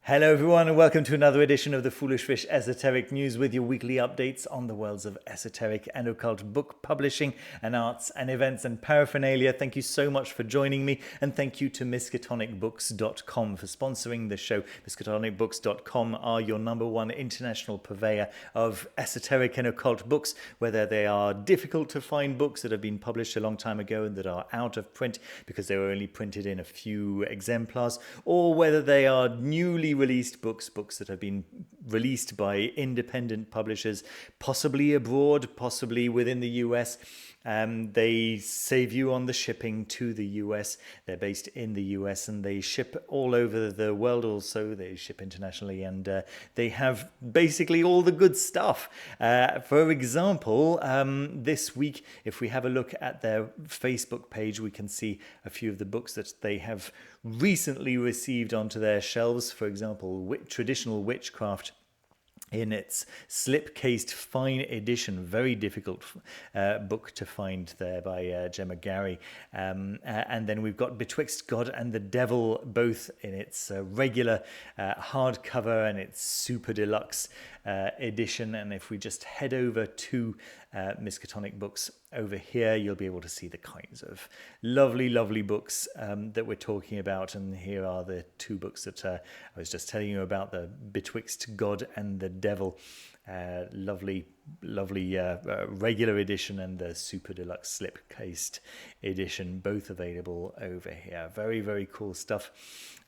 Hello everyone and welcome to another edition of the Foolish Fish Esoteric News with your weekly updates on the worlds of esoteric and occult book publishing and arts and events and paraphernalia. Thank you so much for joining me, and thank you to Miskatonicbooks.com for sponsoring the show. Miskatonicbooks.com are your #1 international purveyor of esoteric and occult books, whether they are difficult to find books that have been published a long time ago and that are out of print because they were only printed in a few exemplars, or whether they are newly released books that have been released by independent publishers, possibly abroad, possibly within the US. They save you on the shipping to the US. They're based in the US and they ship all over the world also. They ship internationally, and they have basically all the good stuff. For example, this week, if we have a look at their Facebook page, we can see a few of the books that they have recently received onto their shelves. For example, Traditional Witchcraft in its slip-cased fine edition, very difficult book to find there by Gemma Gary. And then we've got Betwixt God and the Devil, both in its regular hardcover and its super deluxe edition. And if we just head over to Miskatonic Books over here, you'll be able to see the kinds of lovely books that we're talking about. And here are the two books that I was just telling you about, the Betwixt God and the Devil, lovely regular edition, and the super deluxe slip-cased edition, both available over here. Very cool stuff.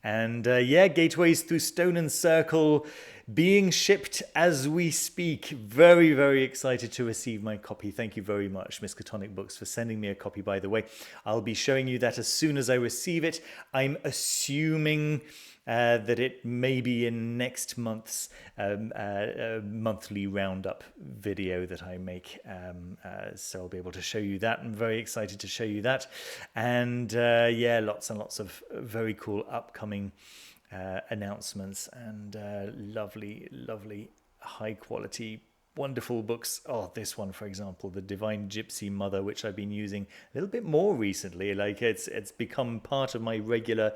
And Gateways Through Stone and Circle being shipped as we speak. Very excited to receive my copy. Thank you very much, Miskatonic Books, for sending me a copy, by the way. I'll be showing you that as soon as I receive it. I'm assuming that it may be in next month's monthly roundup video that I make. So I'll be able to show you that. I'm very excited to show you that. And lots and lots of very cool upcoming announcements and lovely high quality wonderful books. Oh, this one, for example, The Divine Gypsy Mother, which I've been using a little bit more recently. Like it's become part of my regular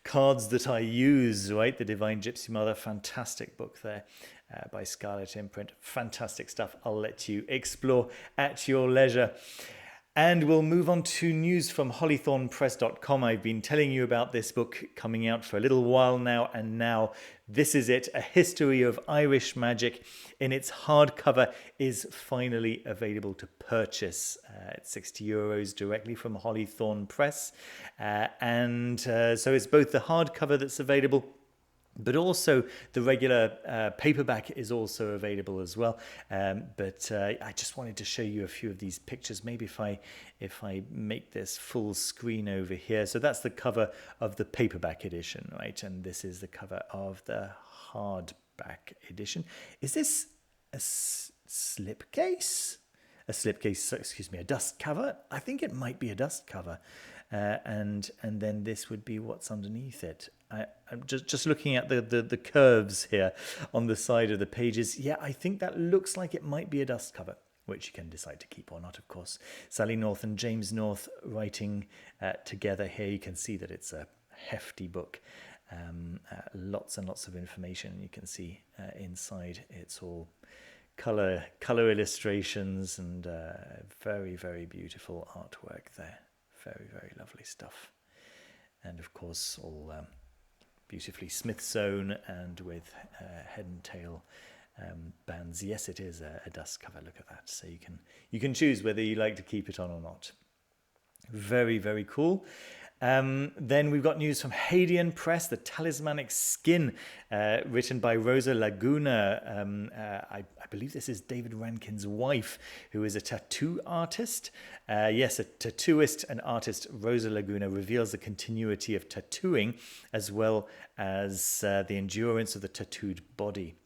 cards that I use, right? The Divine Gypsy Mother, fantastic book there by Scarlet Imprint. Fantastic stuff. I'll let you explore at your leisure. And we'll move on to news from hollythornpress.com. I've been telling you about this book coming out for a little while now, and now this is it. A History of Irish Magic in its hardcover is finally available to purchase at €60 directly from Hollythorn Press. So it's both the hardcover that's available, but also the regular paperback is also available as well. But I just wanted to show you a few of these pictures. Maybe if I make this full screen over here. So that's the cover of the paperback edition, right? And this is the cover of the hardback edition. Is this a slipcase? A slipcase, excuse me, a dust cover? I think it might be a dust cover. And then this would be what's underneath it. I'm just looking at the curves here on the side of the pages. Yeah, I think that looks like it might be a dust cover, which you can decide to keep or not, of course. Sally North and James North writing together here. You can see that it's a hefty book. Lots and lots of information. You can see inside it's all color illustrations and very beautiful artwork there. Very lovely stuff. And of course all beautifully smith sewn and with head and tail bands. Yes, it is a dust cover. Look at that. So you can choose whether you like to keep it on or not. Very cool. Then we've got news from Hadean Press, The Talismanic Skin, written by Rosa Laguna. I believe this is David Rankin's wife, who is a tattoo artist. Yes, a tattooist and artist. Rosa Laguna reveals the continuity of tattooing as well as the endurance of the tattooed body.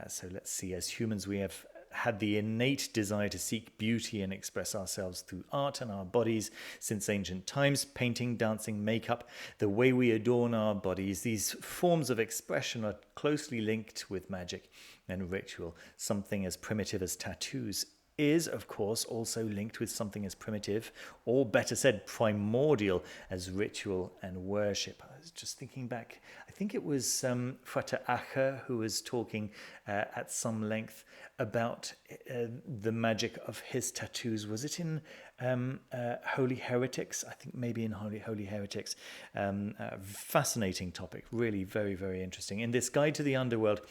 So let's see, as humans we have had the innate desire to seek beauty and express ourselves through art and our bodies since ancient times. Painting, dancing, makeup, the way we adorn our bodies, these forms of expression are closely linked with magic and ritual. Something as primitive as tattoos is, of course, also linked with something as primitive, or better said, primordial, as ritual and worship. was just thinking back. I think it was Frater Acher who was talking at some length about the magic of his tattoos. Was it in Holy Heretics? I think maybe in Holy Heretics. Fascinating topic. Really very, very interesting. In this guide to the underworld,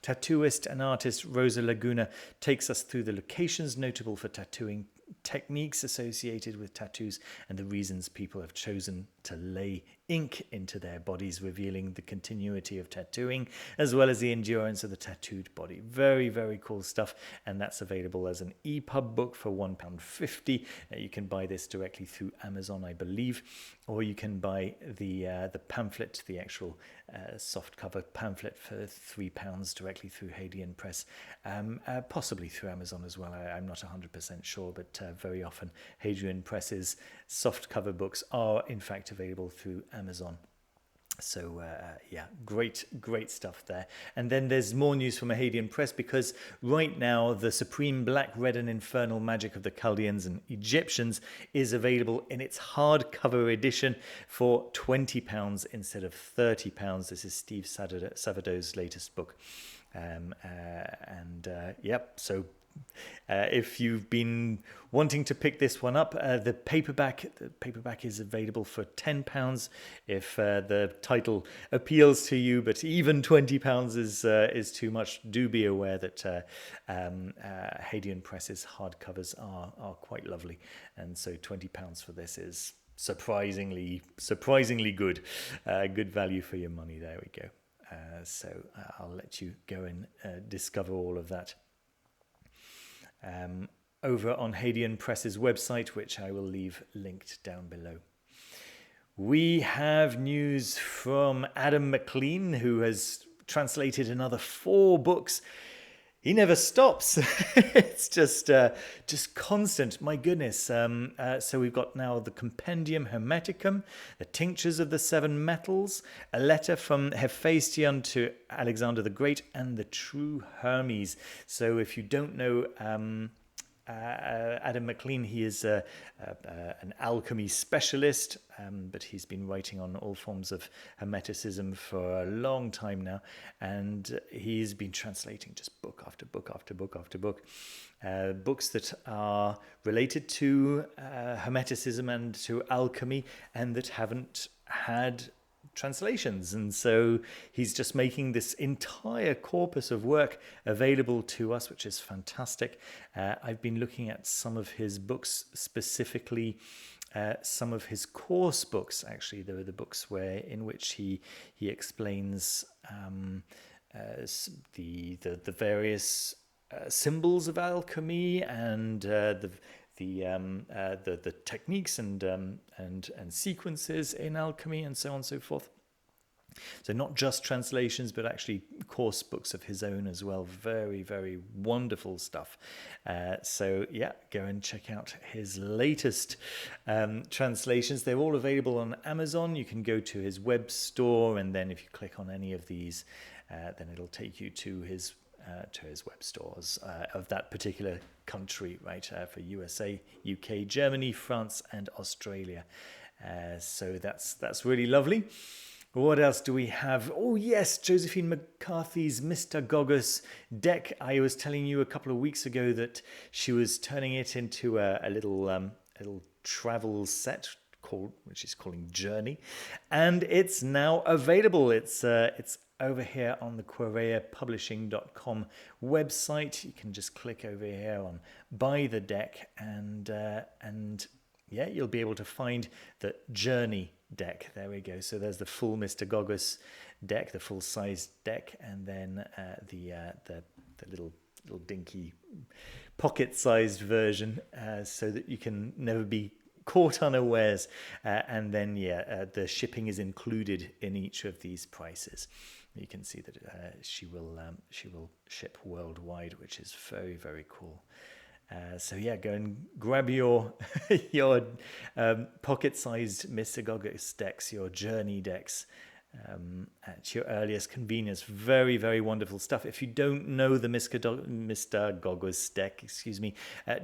tattooist and artist Rosa Laguna takes us through the locations notable for tattooing, techniques associated with tattoos, and the reasons people have chosen to lay ink into their bodies, revealing the continuity of tattooing as well as the endurance of the tattooed body. Very, very cool stuff, and that's available as an EPUB book for £1.50. You can buy this directly through Amazon, I believe, or you can buy the pamphlet, the actual soft cover pamphlet, for £3 directly through Hadean Press, possibly through Amazon as well. I'm not 100% sure, but very often Hadrian Press's soft cover books are in fact available through Amazon. So yeah, great stuff there. And then there's more news from Hadean Press, because right now the Supreme Black, Red and Infernal Magic of the Chaldeans and Egyptians is available in its hardcover edition for £20 instead of £30. This is Steve Savado's latest book. Yep, so if you've been wanting to pick this one up, the paperback is available for £10 if the title appeals to you, but even £20 is too much. Do be aware that Hadean Press's hardcovers are quite lovely, and so £20 for this is surprisingly good. Good value for your money. There we go. So I'll let you go and discover all of that over on Hadean Press's website, which I will leave linked down below. We have news from Adam McLean, who has translated another 4 books. He never stops. It's just constant. My goodness. So we've got now the Compendium Hermeticum, the Tinctures of the Seven Metals, a letter from Hephaestion to Alexander the Great, and the True Hermes. So if you don't know Adam McLean, he is an alchemy specialist, but he's been writing on all forms of Hermeticism for a long time now, and he's been translating just book after book after book after book, books that are related to Hermeticism and to alchemy, and that haven't had translations. And so he's just making this entire corpus of work available to us, which is fantastic. I've been looking at some of his books, specifically some of his course books. Actually, there are the books in which he explains the various symbols of alchemy, and the techniques and sequences in alchemy, and so on and so forth. So not just translations, but actually course books of his own as well. Very, very wonderful stuff. So yeah, go and check out his latest translations. They're all available on Amazon. You can go to his web store, and then if you click on any of these, then it'll take you to his web stores of that particular country, right? For USA, UK, Germany, France, and Australia. So that's really lovely. What else do we have? Oh yes, Josephine McCarthy's Mystagogus deck. I was telling you a couple of weeks ago that she was turning it into a little travel set which is calling Journey, and it's now available. It's over here on the QuereaPublishing.com website. You can just click over here on Buy the Deck, and yeah, you'll be able to find the Journey deck. There we go. So there's the full Mystagogus deck, the full-size deck, and then the little dinky pocket-sized version, so that you can never be caught unawares. And then the shipping is included in each of these prices. You can see that she will ship worldwide, which is very, very cool. So yeah, go and grab your pocket-sized Mystagogus decks, your Journey decks, at your earliest convenience. Very, very wonderful stuff. If you don't know the Mystagogus deck,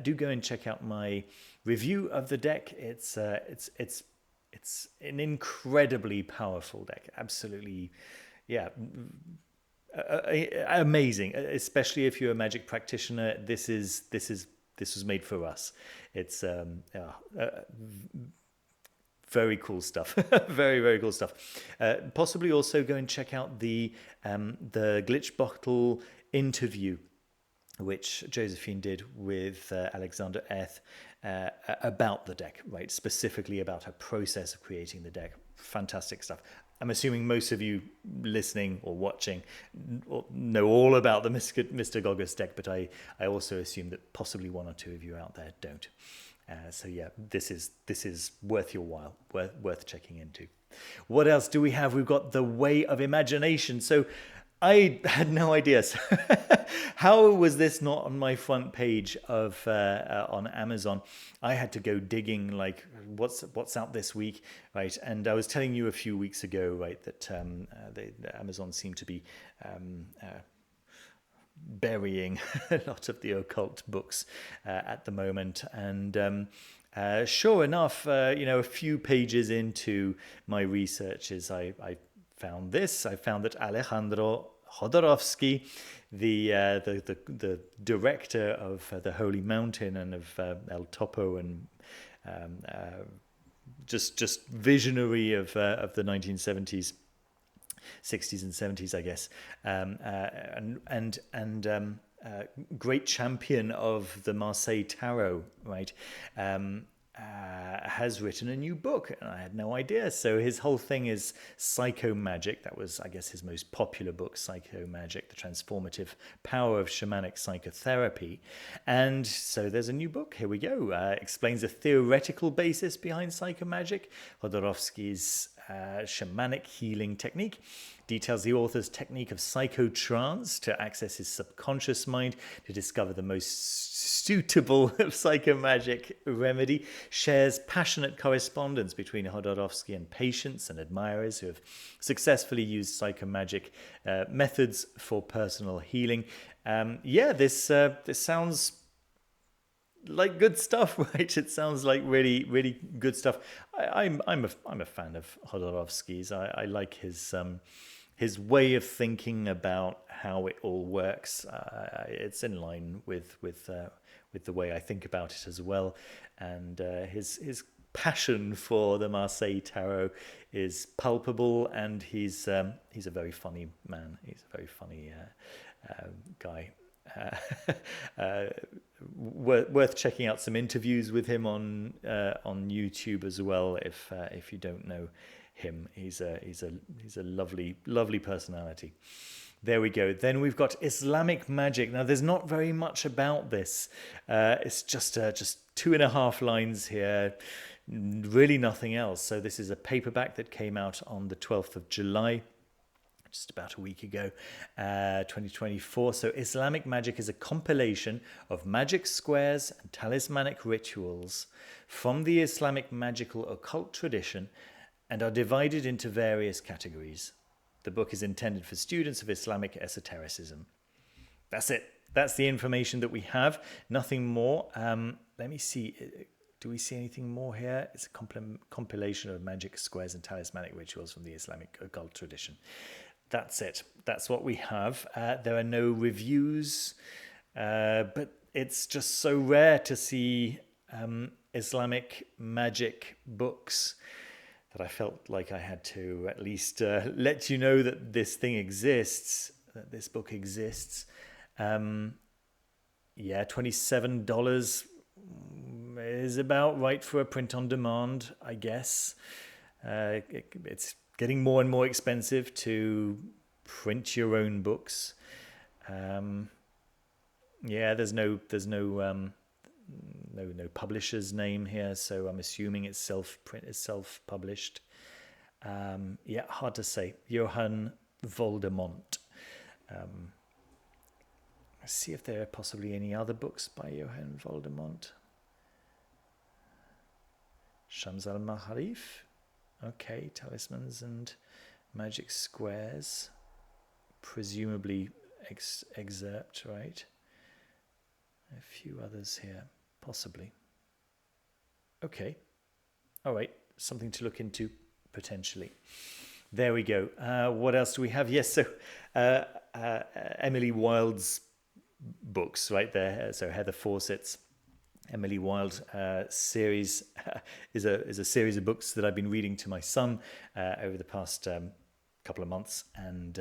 do go and check out my review of the deck. It's It's an incredibly powerful deck. Absolutely, yeah, amazing. Especially if you're a Magic practitioner, this was made for us. It's very cool stuff. Very, very cool stuff. Possibly also go and check out the Glitch Bottle interview which Josephine did with Alexander Eth about the deck, right? Specifically about her process of creating the deck. Fantastic stuff. I'm assuming most of you listening or watching know all about the Mystagogus deck, but I also assume that possibly one or two of you out there don't. So yeah, this is worth your while, worth checking into. What else do we have? We've got The Way of Imagination. So I had no idea. So how was this not on my front page of on Amazon? I had to go digging, like what's out this week, right? And I was telling you a few weeks ago, right, that Amazon seemed to be burying a lot of the occult books at the moment, and sure enough, a few pages into my researches, I found this. I found that Alejandro Jodorowsky, the director of the Holy Mountain and of El Topo, and just visionary of the 1970s. 60s and 70s, I guess, and great champion of the Marseille Tarot, right? Has written a new book, and I had no idea. So his whole thing is psychomagic. That was, I guess, his most popular book, Psychomagic, the transformative power of shamanic psychotherapy. And so there's a new book. Here we go. Explains the theoretical basis behind psychomagic, Jodorowsky's shamanic healing technique, details the author's technique of psychotrance to access his subconscious mind to discover the most suitable psychomagic remedy, shares passionate correspondence between Jodorowsky and patients and admirers who have successfully used psychomagic methods for personal healing. This sounds like good stuff, right? It sounds like really, really good stuff. I'm a fan of Jodorowsky's. I like his way of thinking about how it all works. It's in line with the way I think about it as well, and his passion for the Marseille Tarot is palpable, and he's a very funny man. He's a very funny guy. Worth checking out some interviews with him on YouTube as well. If you don't know him, he's a lovely personality. There we go. Then we've got Islamic Magic. Now there's not very much about this. It's just 2.5 lines here. Really nothing else. So this is a paperback that came out on the 12th of July. Just about a week ago, 2024. So Islamic Magic is a compilation of magic squares and talismanic rituals from the Islamic magical occult tradition and are divided into various categories. The book is intended for students of Islamic esotericism. That's it. That's the information that we have. Nothing more. Let me see. Do we see anything more here? It's a compilation of magic squares and talismanic rituals from the Islamic occult tradition. That's it. That's what we have. There are no reviews, but it's just so rare to see Islamic magic books that I felt like I had to at least let you know that this thing exists, that this book exists. $27 is about right for a print on demand, I guess. It's getting more and more expensive to print your own books. There's no publisher's name here, so I'm assuming it's self-published. Hard to say. Johann Voldemort. Let's see if there are possibly any other books by Johann Voldemort. Shams al-Maharif. Okay, talismans and magic squares. Presumably excerpt, right? A few others here, possibly. Okay. All right. something to look into potentially. There we go. What else do we have? Yes, so Emily Wilde's books right there. So Heather Fawcett's Emily Wilde series is a series of books that I've been reading to my son over the past couple of months, and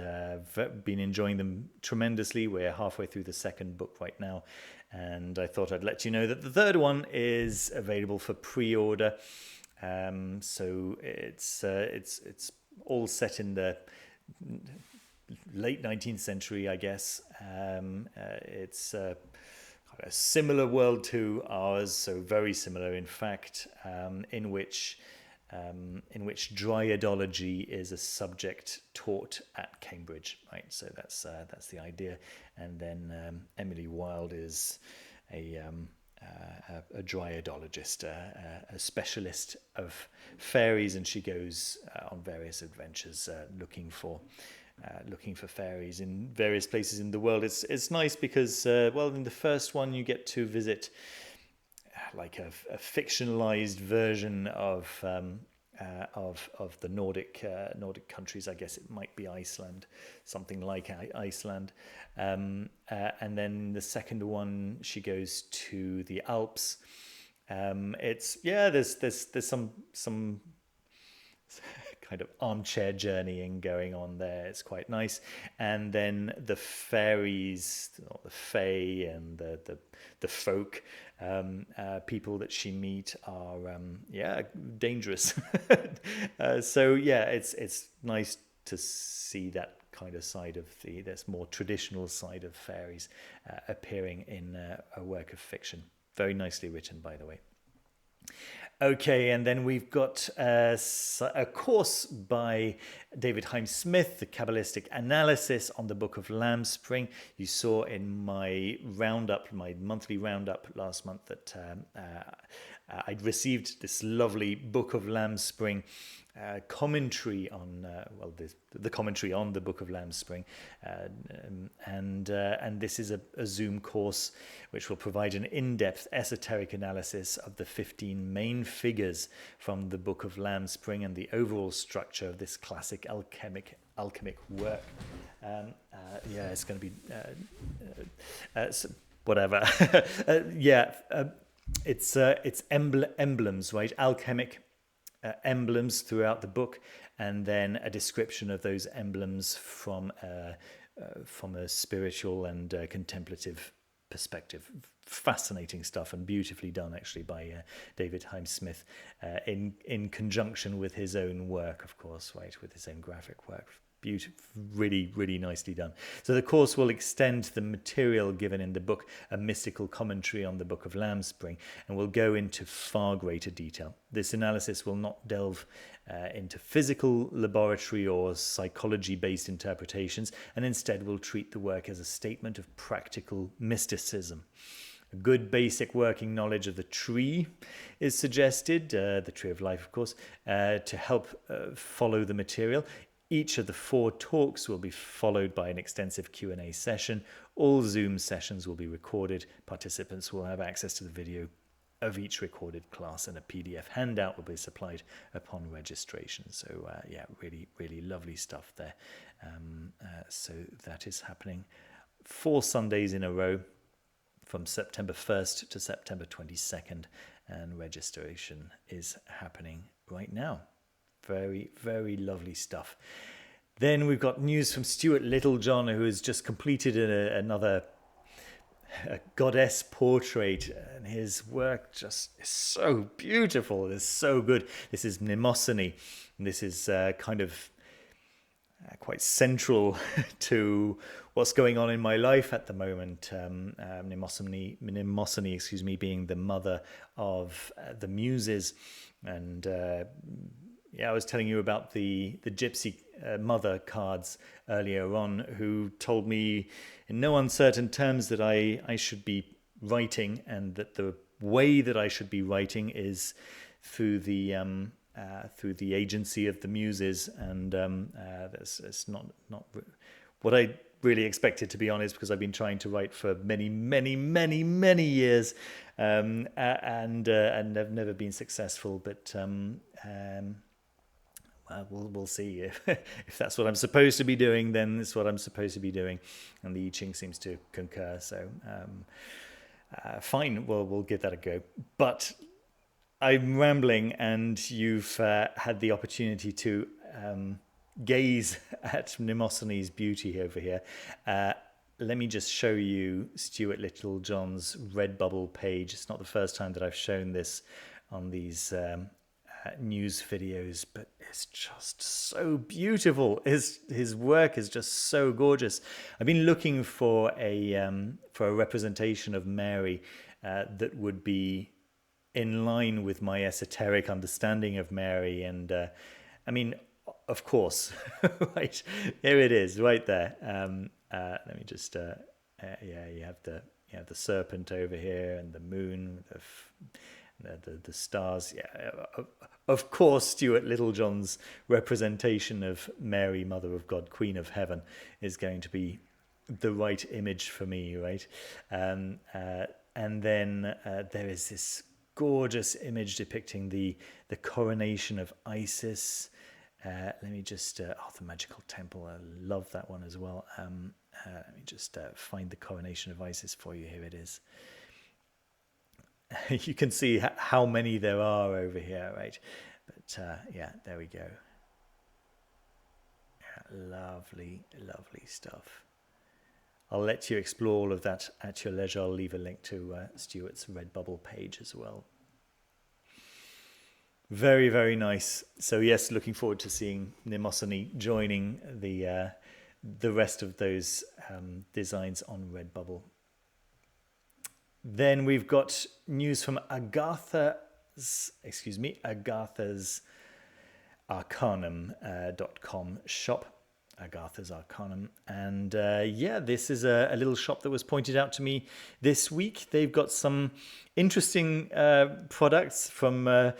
been enjoying them tremendously. We're halfway through the second book right now, and I thought I'd let you know that the third one is available for pre-order. So it's all set in the late 19th century, I guess. It's a similar world to ours, so very similar, in fact, in which dryadology is a subject taught at Cambridge, right? So that's the idea. And then Emily Wilde is a dryadologist, a specialist of fairies, and she goes on various adventures looking for fairies in various places in the world. It's nice because in the first one you get to visit like a fictionalized version of the Nordic countries. I guess it might be Iceland, something like Iceland. And then the second one, she goes to the Alps. There's some kind of armchair journeying going on there. It's quite nice. And then the fairies, or the fae, and the folk people that she meet are dangerous. It's nice to see that kind of side of this more traditional side of fairies appearing in a work of fiction. Very nicely written, by the way. Okay, and then we've got a course by David Hymes-Smith, the Kabbalistic analysis on the Book of Lambspring. You saw in my monthly roundup last month that I'd received this lovely Book of Lambspring commentary on the commentary on the Book of Lambspring, and this is a Zoom course which will provide an in-depth esoteric analysis of the 15 main figures from the Book of Lambspring and the overall structure of this classic alchemic work. It's going to be whatever. It's emblems, right? Alchemic emblems throughout the book, and then a description of those emblems from a spiritual and contemplative perspective. Fascinating stuff, and beautifully done actually by David Hymes-Smith in conjunction with his own work, of course, right, with his own graphic work. Beautiful, really, really nicely done. So the course will extend the material given in the book, a mystical commentary on the Book of Lambspring, and will go into far greater detail. This analysis will not delve into physical, laboratory, or psychology-based interpretations, and instead will treat the work as a statement of practical mysticism. A good basic working knowledge of the tree is suggested, the tree of life, of course, to help follow the material. Each of the 4 talks will be followed by an extensive Q&A session. All Zoom sessions will be recorded. Participants will have access to the video of each recorded class, and a PDF handout will be supplied upon registration. So really, really lovely stuff there. So that is happening 4 Sundays in a row from September 1st to September 22nd, and registration is happening right now. Very, very lovely stuff. Then we've got news from Stuart Littlejohn, who has just completed another goddess portrait, and his work just is so beautiful. It's so good. This is Mnemosyne, and this is kind of quite central to what's going on in my life at the moment. Mnemosyne, being the mother of the Muses, and I was telling you about the Gypsy Mother cards earlier on, who told me in no uncertain terms that I should be writing, and that the way that I should be writing is through the agency of the Muses, and it's not really expected, to be honest, because I've been trying to write for many, many, many, many years, and I've never been successful. But we'll see if that's what I'm supposed to be doing. Then it's what I'm supposed to be doing, and the I Ching seems to concur. So fine, we'll give that a go. But I'm rambling, and you've had the opportunity to gaze at Mnemosyne's beauty over here. Let me just show you Stuart Littlejohn's Redbubble page. It's not the first time that I've shown this on these news videos, but it's just so beautiful. His work is just so gorgeous. I've been looking for a representation of Mary that would be in line with my esoteric understanding of Mary, and I mean, of course, right here it is, right there. Let me just, yeah, you have the serpent over here, and the moon, the stars. Yeah, of course, Stuart Littlejohn's representation of Mary, Mother of God, Queen of Heaven, is going to be the right image for me, right? And then there is this gorgeous image depicting the coronation of Isis. Let me just, the Magical Temple, I love that one as well. Let me just find the coronation of Isis for you. Here it is. You can see how many there are over here, right? But yeah, there we go. Yeah, lovely, lovely stuff. I'll let you explore all of that at your leisure. I'll leave a link to Stuart's Redbubble page as well. Very, very nice. So yes, looking forward to seeing Mnemosyne joining the rest of those designs on Redbubble. Then we've got news from Agartha's Arcanum.com shop. Agartha's Arcanum. And yeah, this is a little shop that was pointed out to me this week. They've got some interesting products from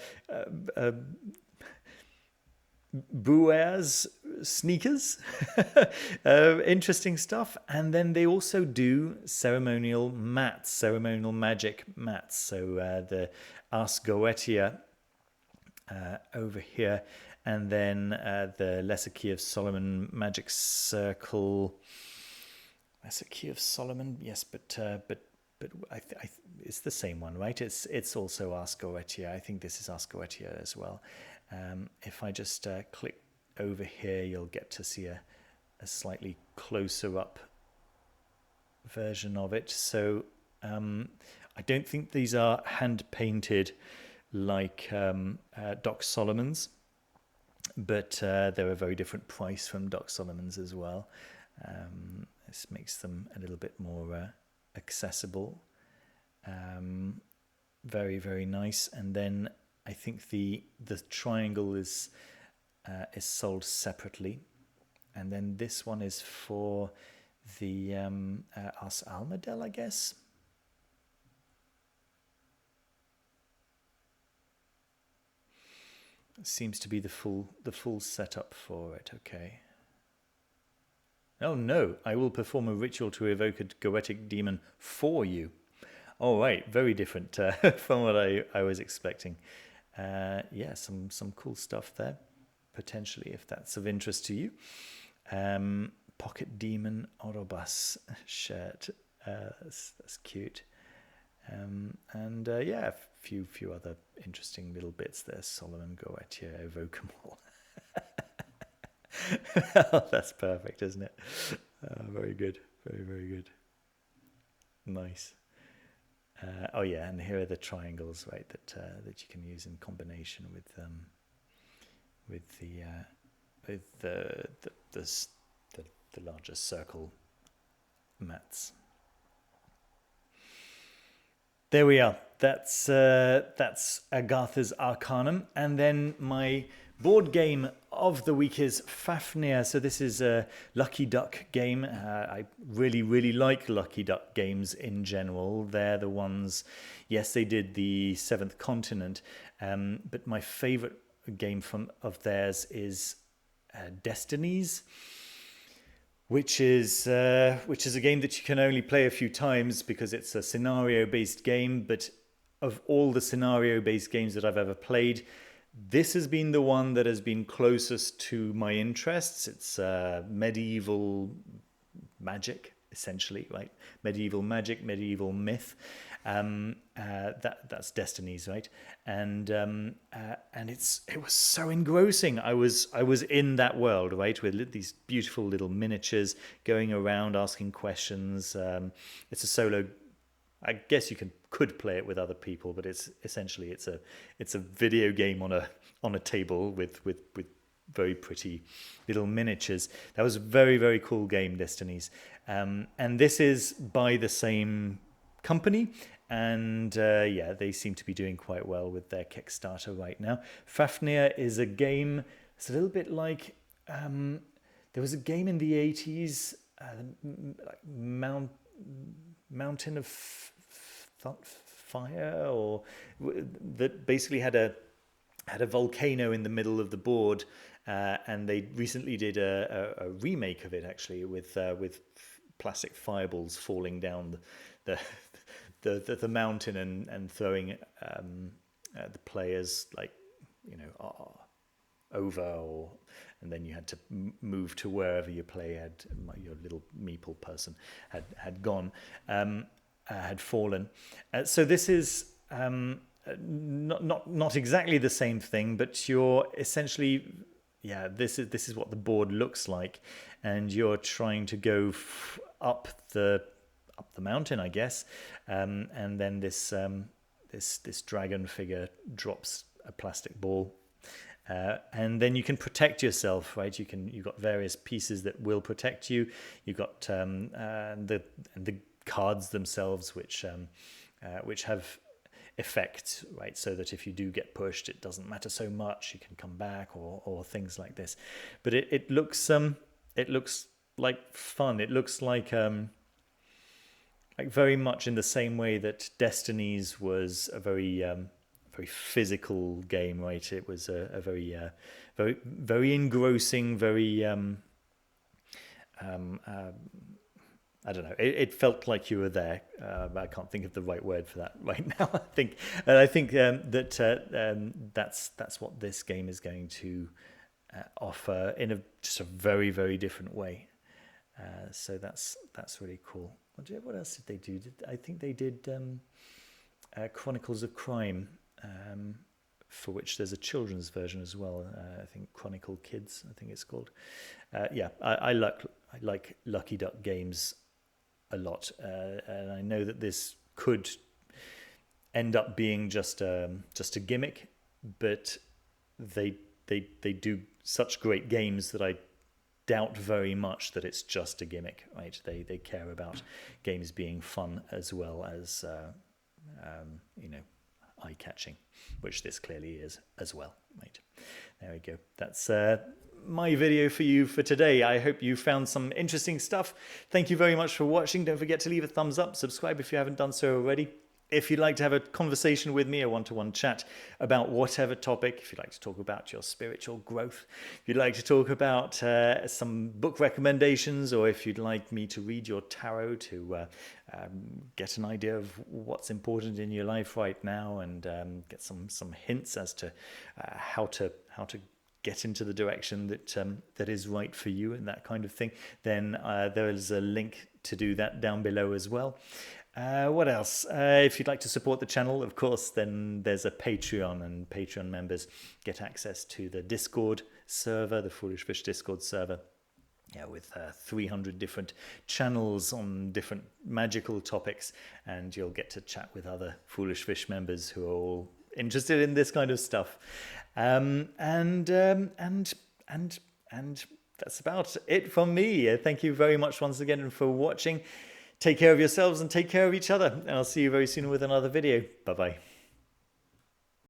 Bouer's sneakers. Interesting stuff. And then they also do ceremonial mats, ceremonial magic mats. So the Ars Goetia over here, and then the Lesser Key of Solomon Magic Circle. Lesser Key of Solomon, yes, but it's the same one, right? It's also Ars Goetia. I think this is Ars Goetia as well. If I just click over here, you'll get to see a slightly closer up version of it. So I don't think these are hand painted like Doc Solomon's, but they're a very different price from Doc Solomon's as well. This makes them a little bit more accessible. Very, very nice. And then I think the triangle is sold separately, and then this one is for the Ars Almadel, I guess. Seems to be the full setup for it. Okay. Oh no! I will perform a ritual to evoke a goetic demon for you. All right, very different from what I was expecting. Yeah, some cool stuff there, potentially, if that's of interest to you. Pocket Demon Orobas shirt. That's cute. And yeah, a few other interesting little bits there. Solomon Goetia, evoke them all. Oh, that's perfect, isn't it? Very good. Very, very good. Nice. Oh yeah, and here are the triangles, right? That you can use in combination with the larger circle mats. There we are. That's Agartha's Arcanum, and then my board game of the week is Fafnir. So this is a Lucky Duck game. I really like Lucky Duck games in general. They're the ones, yes, they did the Seventh Continent, but my favorite game of theirs is Destinies, which is a game that you can only play a few times because it's a scenario-based game. But of all the scenario-based games that I've ever played, this has been the one that has been closest to my interests. It's medieval magic, essentially, right? Medieval magic, medieval myth. That's Destinies, right? And it was so engrossing. I was in that world, right, with these beautiful little miniatures going around asking questions. It's a solo. I guess you could play it with other people, but it's essentially it's a video game on a table with very pretty little miniatures. That was a very, very cool game, Destinies. And this is by the same company, and they seem to be doing quite well with their Kickstarter right now. Fafnir is a game. It's a little bit like there was a game in the 80s, like Mountain of Fire, or that basically had a volcano in the middle of the board, and they recently did a remake of it, actually, with plastic fireballs falling down the mountain and throwing the players, like, over, and then you had to move to wherever your play your little meeple person had gone, had fallen. So this is not exactly the same thing, but you're essentially, this is what the board looks like, and you're trying to go up the mountain, I guess, and then this dragon figure drops a plastic ball, and then you can protect yourself, right? You've got various pieces that will protect you. You've got the cards themselves, which have effect, right? So that if you do get pushed, it doesn't matter so much. You can come back, or things like this. But it looks like fun. It looks like very much in the same way that Destinies was a very physical game, right? It was a very engrossing, very I don't know. It felt like you were there. I can't think of the right word for that right now. I think that's what this game is going to offer in just a very, very different way. So that's really cool. What else did they do? I think they did Chronicles of Crime, for which there's a children's version as well. I think Chronicle Kids, I think it's called. I like Lucky Duck games a lot, and I know that this could end up being just a gimmick, but they do such great games that I doubt very much that it's just a gimmick, right? They care about games being fun as well as eye-catching, which this clearly is as well, right? There we go. That's my video for you for today. I hope you found some interesting stuff. Thank you very much for watching. Don't forget to leave a thumbs up, subscribe if you haven't done so already. If you'd like to have a conversation with me, a one-to-one chat about whatever topic, if you'd like to talk about your spiritual growth, if you'd like to talk about some book recommendations, or if you'd like me to read your tarot to get an idea of what's important in your life right now, and get some hints as to how to get into the direction that is right for you, and that kind of thing, then there is a link to do that down below as well. What else? If you'd like to support the channel, of course, then there's a Patreon, and Patreon members get access to the Discord server, the Foolish Fish Discord server, with 300 different channels on different magical topics, and you'll get to chat with other Foolish Fish members who are all interested in this kind of stuff. And that's about it from me. Thank you very much once again for watching. Take care of yourselves and take care of each other, and I'll see you very soon with another video. Bye-bye.